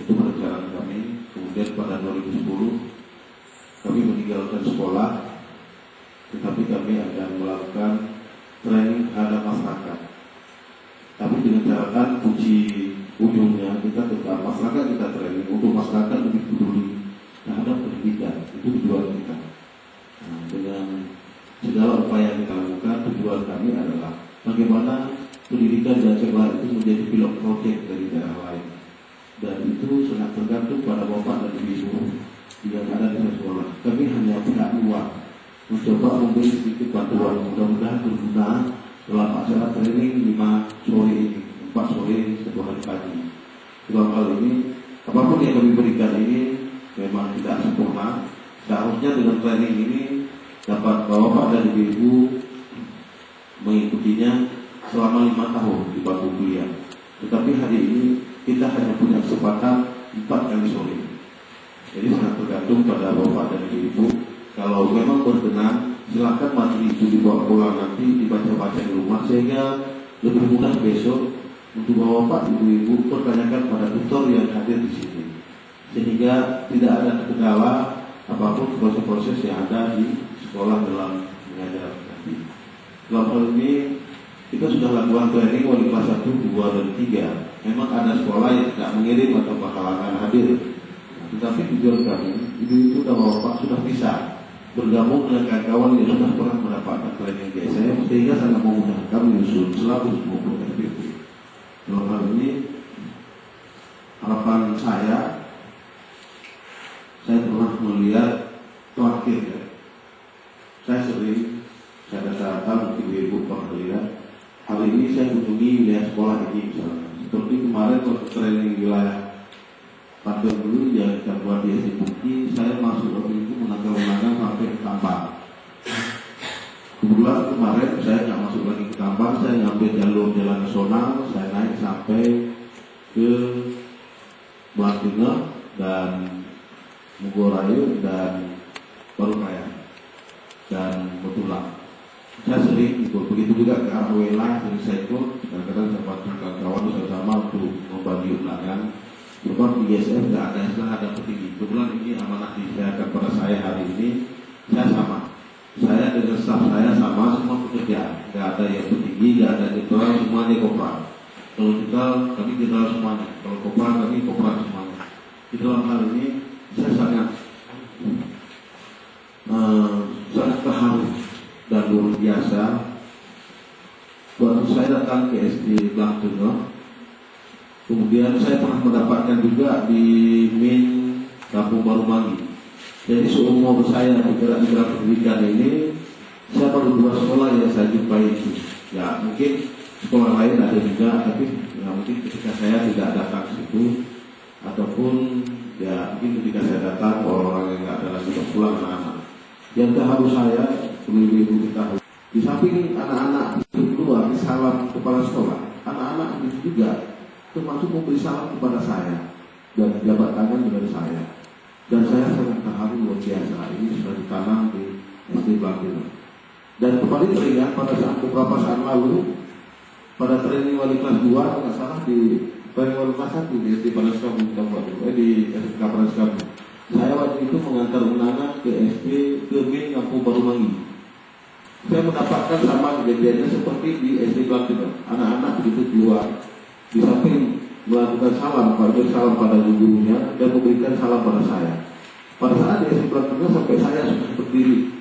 itu perencanaan kami. Kemudian pada 2010 kami meninggalkan sekolah, tetapi kami akan melakukan training terhadap masyarakat. Tapi dengan catatan kunci ujungnya kita tetap masyarakat, kita training untuk masyarakat lebih peduli terhadap pendidikan. Itu tujuan kita. Nah, dengan segala upaya yang kita lakukan, tujuan kami adalah bagaimana pendidikan dan sekolah itu menjadi pilot project dari daerah lain. Dan itu sangat tergantung pada bapak dan ibu yang ada di sekolah. Kami hanya pihak luar mencoba memberi sedikit bantuan, mudah-mudahan berguna dalam acara training 5 sore ini, 4 sore 1 hari pagi. Dalam hal ini, apapun yang kami berikan ini memang tidak sempurna. Seharusnya dengan training ini dapat bapak dan ibu mengikutinya selama 5 tahun di bangku kuliah. Tetapi hari ini kita hanya punya kesempatan 4 kali sore. Jadi sangat tergantung pada bapak dan ibu. Kalau memang berkenan, silakan materi itu dibawa pulang nanti dibaca-baca di rumah sehingga lebih mudah besok untuk bapak ibu-ibu pertanyakan pada tutor yang hadir di sini. Sehingga tidak ada kendala apapun proses-proses yang ada di sekolah dalam mengajar nanti. Dalam hal ini kita sudah lakukan training wali kelas 1, 2, dan 3. Memang ada sekolah yang tidak mengirim atau bakalan hadir. Tetapi tujuan kami, ibu-ibu dan bapak sudah bisa bergabung dengan kawan-kawan yang sudah pernah mendapatkan training GSM sehingga sangat memudahkan kami usul selalu maupun FPP. Dalam hal ini harapan saya pernah melihat terakhir ya. Saya datang ibu-ibu pernah melihat. Hari ini saya kunjungi wilayah sekolah ini misalnya. Seperti kemarin waktu training wilayah Padang dulu yang kita buat di SD Bukti, saya masuk waktu itu menanggal-menanggal sampai ke Tambang. Kebetulan kemarin saya nggak masuk lagi ke Tambang, saya ngambil jalur jalan nasional, saya naik sampai ke Blantinga dan Mugorayu dan Barukaya dan Betulang. Saya sering ikut, begitu juga ke arah Wela, sering saya ikut, kadang-kadang saya bantu kawan-kawan bersama untuk membagi undangan. Sebab di GSM tidak ada istilah ada petinggi. Kebetulan ini amanah disediakan pada saya hari ini. Saya sama. Saya dengan staf saya sama, semua pekerja. Tidak ada yang petinggi, tidak ada jenderal, semuanya kopral. Kalau jenderal, kami jenderal semuanya. Kalau kopral, kami kopral semuanya. Di dalam hal ini saya sangat terharu dan luar biasa. Waktu saya datang ke SD Blantinga, kemudian saya pernah mendapatkan juga di Min Kampung Baru Mangi. Jadi seumur saya di gerak-gerak pendidikan ini, saya baru 2 sekolah yang saya jumpai itu. Ya mungkin sekolah lain ada juga, tapi ya, mungkin ketika saya tidak datang ke situ, ataupun ya mungkin ketika saya datang orang-orang yang nggak ada lagi pulang anak-anak. Yang terharu saya, ibu-ibu ketahui, di samping anak-anak itu keluar salam kepala sekolah, anak-anak itu juga termasuk memberi salam kepada saya dan jabat tangan dengan saya, dan saya sangat terharu luar biasa. Ini sudah ditanam di SD Blantinga. Dan kembali teringat pada saat beberapa saat lalu pada training wali kelas 2, nggak salah di training wali kelas 1 di SD Panaskabu di SMK Panaskabu. Saya waktu itu mengantar undangan ke SD ke Min Kampung Baru Mangi. Saya mendapatkan sama kejadiannya seperti di SD Blantinga. Anak-anak begitu keluar, di samping melakukan salam pada gurunya dan memberikan salam pada saya. Pada saat di SD Blantinga sampai saya sudah berdiri